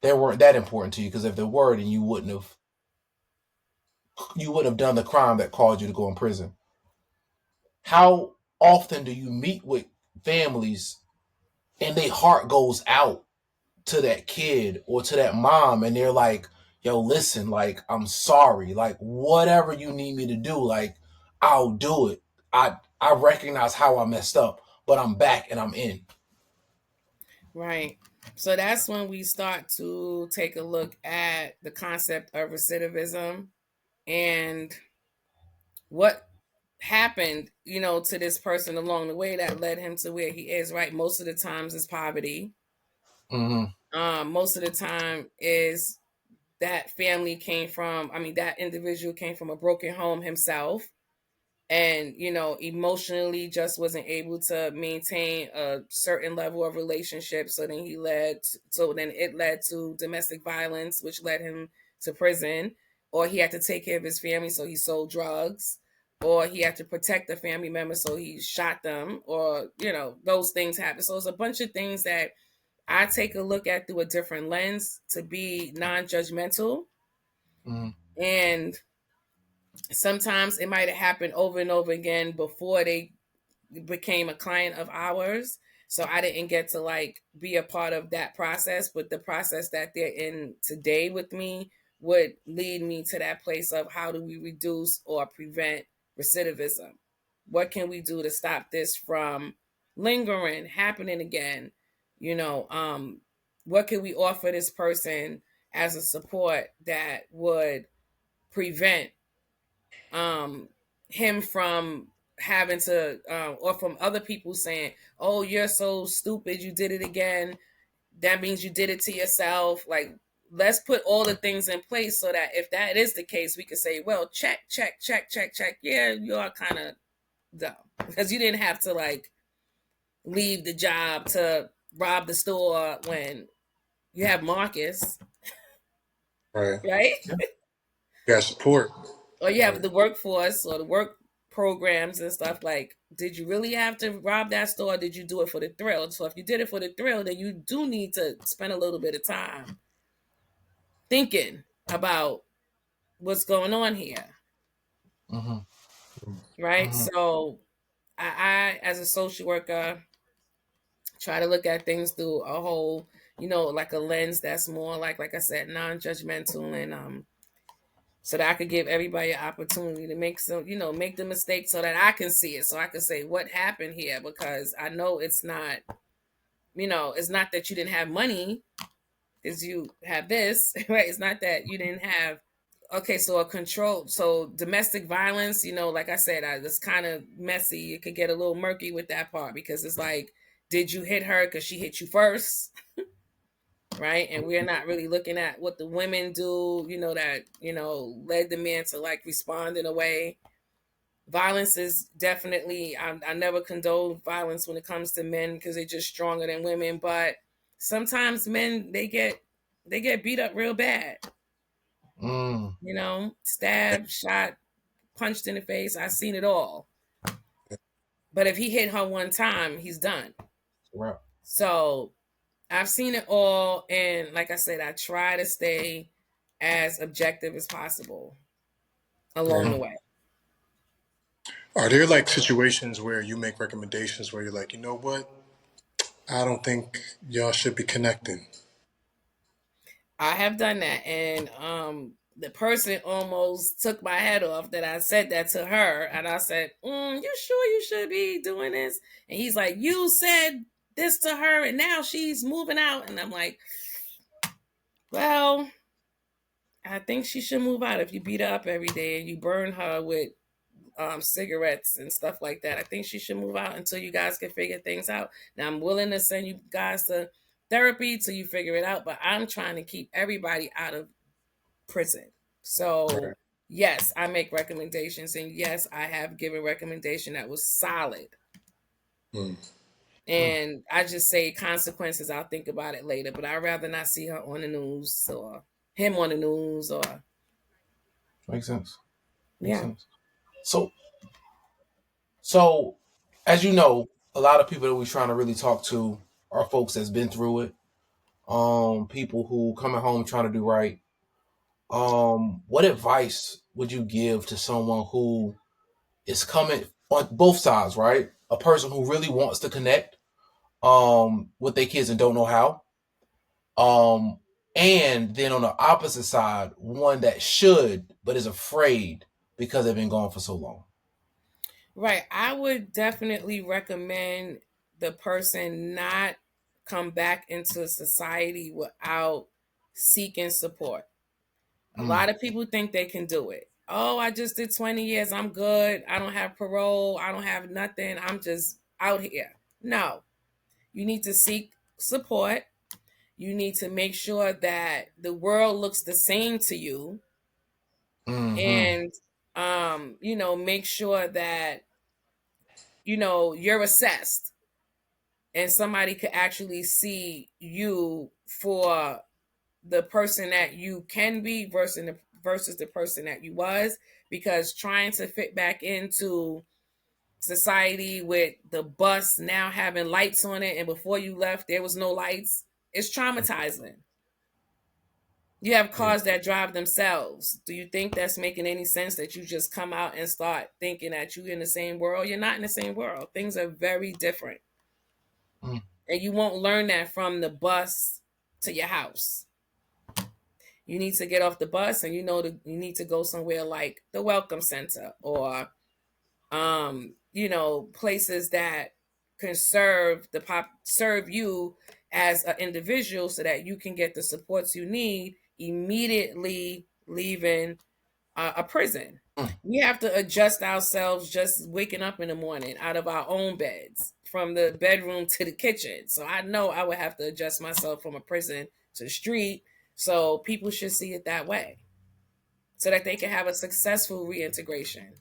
they weren't that important to you, because if they were, then you wouldn't have done the crime that caused you to go in prison. How often do you meet with families and their heart goes out to that kid or to that mom, and they're like, yo, listen, like, I'm sorry, like, whatever you need me to do, like, I'll do it. I recognize how I messed up, but I'm back and I'm in. Right. So that's when we start to take a look at the concept of recidivism and what happened, to this person along the way that led him to where he is, right? Most of the times is poverty. Most of the time is that that individual came from a broken home himself, and emotionally just wasn't able to maintain a certain level of relationship. So then it led to domestic violence, which led him to prison, or he had to take care of his family, so he sold drugs, or he had to protect the family member, so he shot them, or those things happen. So it's a bunch of things that I take a look at through a different lens to be non-judgmental. And sometimes it might have happened over and over again before they became a client of ours. So I didn't get to like be a part of that process, but the process that they're in today with me would lead me to that place of how do we reduce or prevent recidivism? What can we do to stop this from lingering, happening again? What can we offer this person as a support that would prevent him from having to or from other people saying, oh, you're so stupid, you did it again, that means you did it to yourself. Like, let's put all the things in place so that if that is the case, we can say, well, check, yeah, you are kind of dumb because you didn't have to like leave the job to rob the store when you have Marcus, Right. right? You got support. Or you have the workforce or the work programs and stuff. Like, did you really have to rob that store, or did you do it for the thrill? So if you did it for the thrill, then you do need to spend a little bit of time thinking about what's going on here. Right. So I as a social worker try to look at things through a whole, like a lens that's more like I said, non-judgmental, and so that I could give everybody an opportunity to make make the mistake so that I can see it. So I can say what happened here, because I know it's not, it's not that you didn't have money because you have this, right? It's not that you didn't have, okay, so domestic violence, like I said, it's kind of messy. It could get a little murky with that part because it's like, did you hit her because she hit you first? Right. And we're not really looking at what the women do, that, led the men to like respond in a way. Violence is definitely, I never condone violence when it comes to men because they're just stronger than women. But sometimes men, they get beat up real bad. Stabbed, shot, punched in the face. I've seen it all. But if he hit her one time, he's done. Right. So I've seen it all, and like I said, I try to stay as objective as possible along the way. Are there like situations where you make recommendations where you're like, you know what? I don't think y'all should be connecting. I have done that, and the person almost took my head off that I said that to her, and I said, "You sure you should be doing this?" And he's like, "You said this to her, and now she's moving out," and I'm like, "Well, I think she should move out. If you beat her up every day and you burn her with cigarettes and stuff like that, I think she should move out until you guys can figure things out. Now, I'm willing to send you guys to therapy till you figure it out, but I'm trying to keep everybody out of prison. So, yes, I make recommendations, and yes, I have given recommendation that was solid. And I just say consequences, I'll think about it later, but I'd rather not see her on the news or him on the news or. Makes sense. Makes sense. So, as you know, a lot of people that we're trying to really talk to are folks that's been through it. People who coming home trying to do right. What advice would you give to someone who is coming on both sides, right? A person who really wants to connect with their kids and don't know how. And then on the opposite side, one that should but is afraid because they've been gone for so long. Right. I would definitely recommend the person not come back into society without seeking support. A lot of people think they can do it. Oh, I just did 20 years. I'm good. I don't have parole. I don't have nothing. I'm just out here. No. You need to seek support. You need to make sure that the world looks the same to you. And, make sure that, you're assessed and somebody could actually see you for the person that you can be versus the person that you was, because trying to fit back into society with the bus now having lights on it, and before you left there was no lights, It's traumatizing. You have cars that drive themselves. Do you think that's making any sense that you just come out and start thinking that you're in the same world? You're not in the same world. Things are very different. Mm. And you won't learn that from the bus to your house. You need to get off the bus and you need to go somewhere like the Welcome Center or places that can serve you as an individual so that you can get the supports you need immediately leaving a prison. We have to adjust ourselves just waking up in the morning out of our own beds, from the bedroom to the kitchen. So I know I would have to adjust myself from a prison to the street. So people should see it that way so that they can have a successful reintegration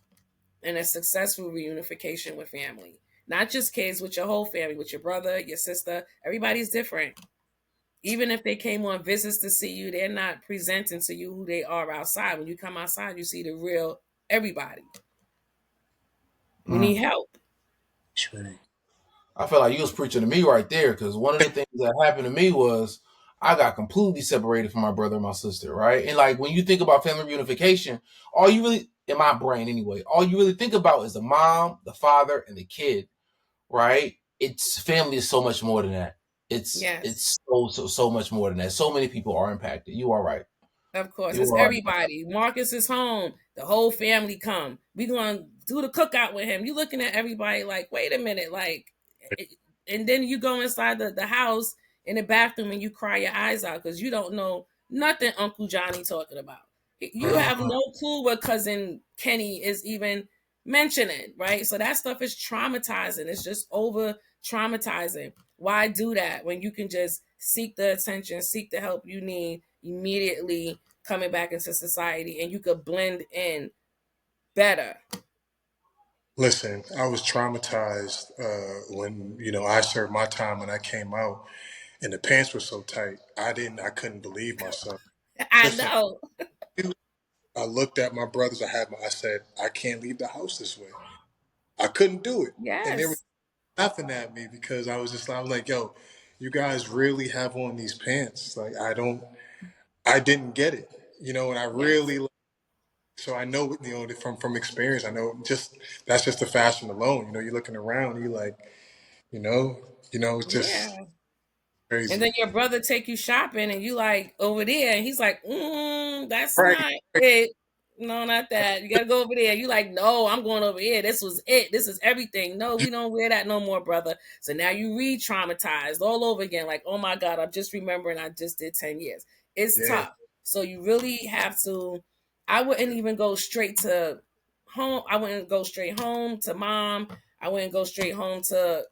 and a successful reunification with family. Not just kids, with your whole family, with your brother, your sister. Everybody's different. Even if they came on visits to see you, they're not presenting to you who they are outside. When you come outside, you see the real everybody. We need help. Sure. I feel like you was preaching to me right there, because one of the things that happened to me was I got completely separated from my brother and my sister, right? And like when you think about family reunification, all you really, in my brain anyway, all you really think about is the mom, the father, and the kid, right? It's family is so much more than that. It's so much more than that. So many people are impacted. You are right. Of course, You it's are right. everybody. Marcus is home. The whole family come. We gonna do the cookout with him. You looking at everybody like, wait a minute, like, and then you go inside the house in the bathroom and you cry your eyes out because you don't know nothing Uncle Johnny talking about. You have no clue what cousin Kenny is even mentioning, right? So that stuff is traumatizing. It's just over traumatizing. Why do that when you can just seek the attention, seek the help you need immediately coming back into society and you could blend in better? Listen, I was traumatized when I served my time when I came out, and the pants were so tight. I couldn't believe myself. I Listen, know. I looked at my brothers. I said, I can't leave the house this way. I couldn't do it, and they were Yes. laughing at me because I was like, yo, you guys really have on these pants. Like I didn't get it, and I Yes. really. So I know, from experience, I know that's just the fashion alone. You're looking around, you're like, it's just Yeah. And crazy. then your brother take you shopping and you like over there and he's like, that's Right. not it. No, not that. You gotta go over there. You like, no, I'm going over here. This was it. This is everything. No, we don't wear that no more, brother. So now you re-traumatized all over again. Like, oh my God, I'm just remembering I just did 10 years. It's Yeah. tough. So you really have to. I wouldn't even go straight to home. I wouldn't go straight home to mom. I wouldn't go straight home to,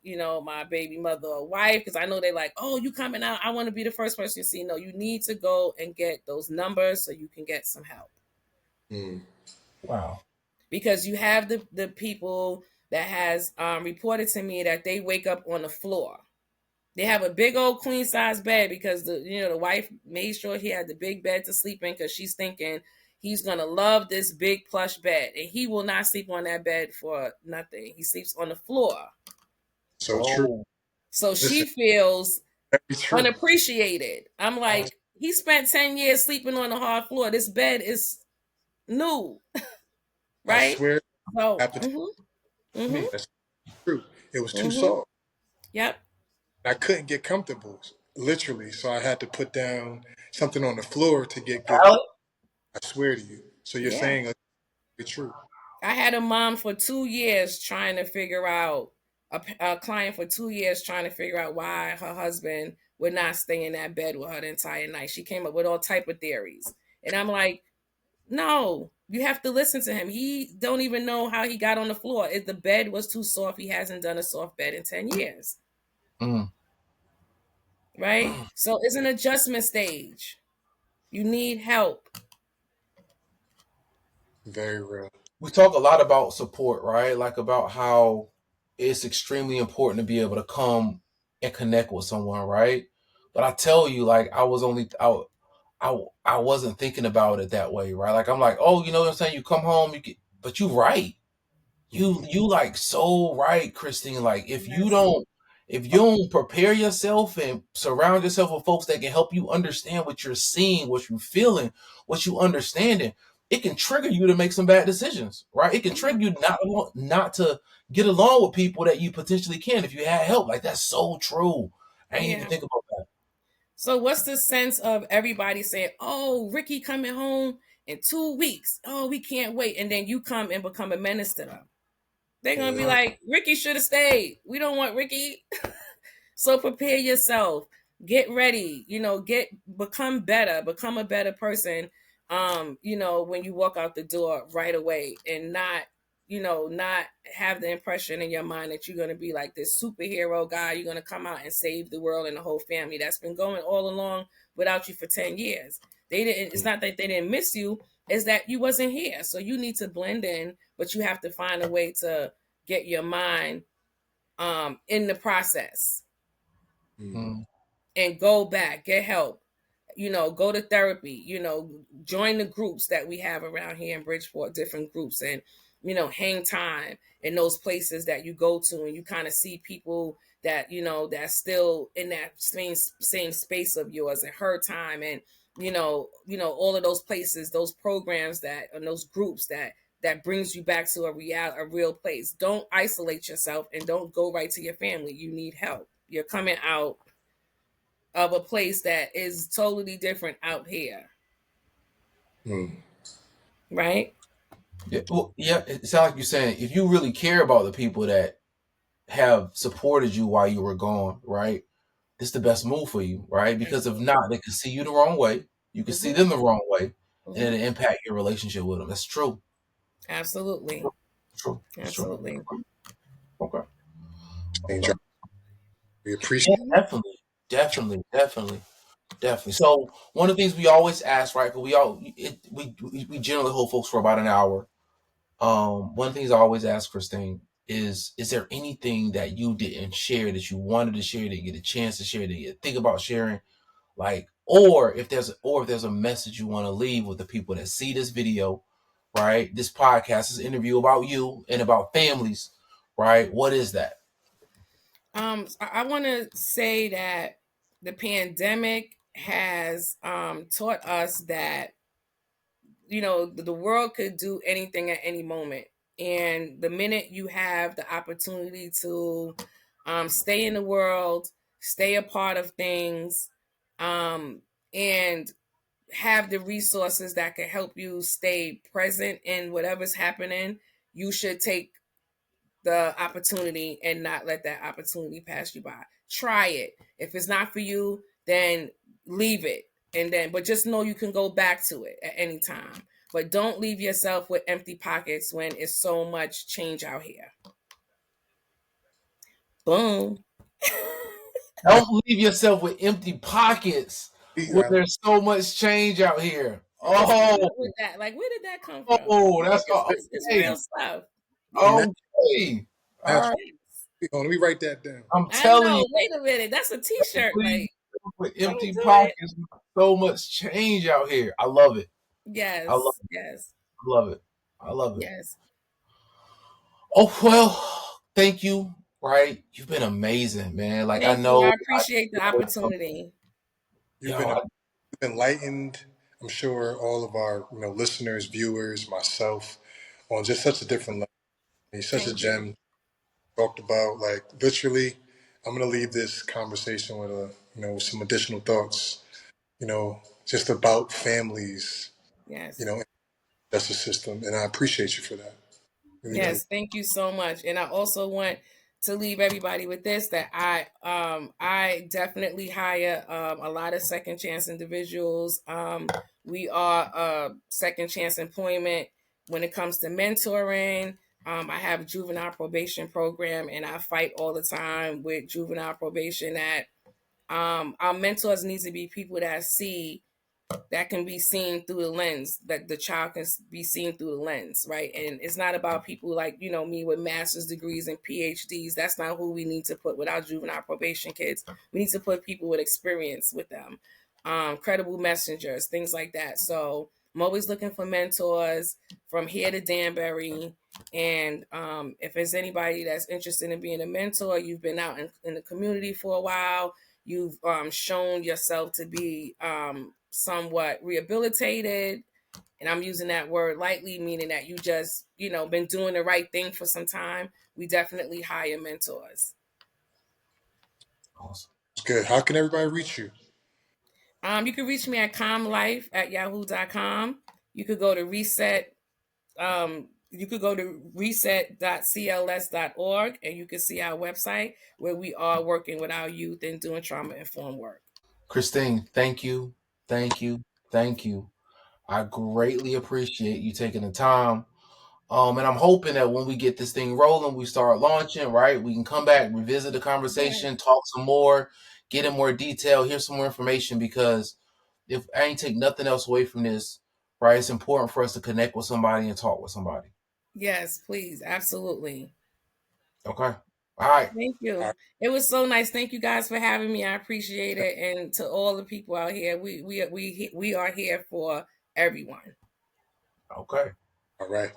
my baby mother or wife, because I know they're like, oh, you coming out? I want to be the first person you see. No, you need to go and get those numbers so you can get some help. Mm. Wow. Because you have the people that has reported to me that they wake up on the floor. They have a big old queen size bed because the wife made sure he had the big bed to sleep in because she's thinking he's gonna love this big plush bed, and he will not sleep on that bed for nothing. He sleeps on the floor. So true. Oh. So Listen, she feels very true. unappreciated. I'm like, he spent 10 years sleeping on the hard floor. This bed is new, I right? swear, So, happened to mm-hmm, me. That's true. It was too mm-hmm. soft. Yep. I couldn't get comfortable, literally. So I had to put down something on the floor to get good. I swear to you. So you're Yeah. saying it's true. I had a mom for 2 years trying to figure out a client for 2 years trying to figure out why her husband would not stay in that bed with her the entire night. She came up with all type of theories, and I'm like, no, you have to listen to him. He don't even know how he got on the floor. If the bed was too soft, he hasn't done a soft bed in 10 years. Mm. Right? So it's an adjustment stage. You need help. Very real. We talk a lot about support, right? Like about how it's extremely important to be able to come and connect with someone, right? But I tell you, like I wasn't thinking about it that way, right? Like I'm like, oh, you know what I'm saying? You come home, but you right. You like so right, Christine. Like if you Yes. don't If you don't prepare yourself and surround yourself with folks that can help you understand what you're seeing, what you're feeling, what you understanding, it can trigger you to make some bad decisions, right? It can trigger you not to get along with people that you potentially can if you had help. Like, that's so true. I ain't even think about that. So what's the sense of everybody saying, "Oh, Ricky coming home in 2 weeks. Oh, we can't wait," and then you come and become a menace to them? They're gonna be like, "Ricky should have stayed. We don't want Ricky." So prepare yourself. Get ready. Become better. Become a better person. When you walk out the door right away, and not have the impression in your mind that you're gonna be like this superhero guy. You're gonna come out and save the world and the whole family that's been going all along without you for 10 years. They didn't. It's not that they didn't miss you. It's that you wasn't here. So you need to blend in, but you have to find a way to get your mind in the process. And go back, get help, go to therapy, join the groups that we have around here in Bridgeport, different groups, and hang time in those places that you go to, and you kind of see people that that's still in that same space of yours, and her time, and all of those places, those programs that, and those groups that brings you back to a real place. Don't isolate yourself, and don't go right to your family. You need help. You're coming out of a place that is totally different out here. Right? Yeah, well, yeah, it sounds like you're saying, if you really care about the people that have supported you while you were gone, right, it's the best move for you, right? Because if not, they can see you the wrong way. You can see them the wrong way, and it'll impact your relationship with them. That's true. Absolutely. True. That's Absolutely. True. Okay. We appreciate it. Definitely. So one of the things we always ask, right? Because we generally hold folks for about an hour. One of the things I always ask Christine is there anything that you didn't share that you wanted to share, that you get a chance to share, that you think about sharing, like, or if there's a message you want to leave with the people that see this video, right? This podcast, this interview about you and about families, right? What is that? I want to say that the pandemic has taught us that the world could do anything at any moment, and the minute you have the opportunity to stay in the world, stay a part of things, and have the resources that can help you stay present in whatever's happening, you should take the opportunity and not let that opportunity pass you by. Try it. If it's not for you, then leave it. But just know you can go back to it at any time. But don't leave yourself with empty pockets when it's so much change out here. Boom. Don't leave yourself with empty pockets when there's so much change out here. With that, like, where did that come from? It's real stuff. Okay. All right. Let me write that down. I'm telling you. Wait a minute. That's a T-shirt. Like, with empty pockets, so much change out here. I love it. Yes. I love it. Yes. I love it. Yes. Oh, well, thank you. Right. You've been amazing, man. Like, I appreciate the opportunity. You've been enlightened. I'm sure all of our listeners, viewers, myself, on just such a different level. He's such a gem. Talked about, like, literally, I'm gonna leave this conversation with some additional thoughts. Just about families. Yes. Justice system, and I appreciate you for that. Really yes, thank you so much. And I also want to leave everybody with this, that I definitely hire a lot of second chance individuals. We are a second chance employment when it comes to mentoring. I have a juvenile probation program, and I fight all the time with juvenile probation that our mentors need to be people that can be seen through the lens, that the child can be seen through the lens, right? And it's not about people like, me with master's degrees and PhDs. That's not who we need to put with our juvenile probation kids. We need to put people with experience with them, credible messengers, things like that. So I'm always looking for mentors from here to Danbury. And if there's anybody that's interested in being a mentor, you've been out in the community for a while, you've shown yourself to be somewhat rehabilitated, and I'm using that word lightly, meaning that you just, been doing the right thing for some time, we definitely hire mentors. Awesome. It's good. How can everybody reach you? You can reach me at calmlife@yahoo.com. You could go to reset. You could go to reset.cls.org and you can see our website where we are working with our youth and doing trauma-informed work. Christine, thank you. Thank you. Thank you. I greatly appreciate you taking the time. And I'm hoping that when we get this thing rolling, we start launching, right? We can come back, revisit the conversation, talk some more, get in more detail, hear some more information, because if I ain't take nothing else away from this, right, it's important for us to connect with somebody and talk with somebody. Yes, please. Absolutely. Okay. All right. Thank All you. right. It was so nice. Thank you guys for having me. I appreciate it. And to all the people out here, we are here for everyone. Okay. All right.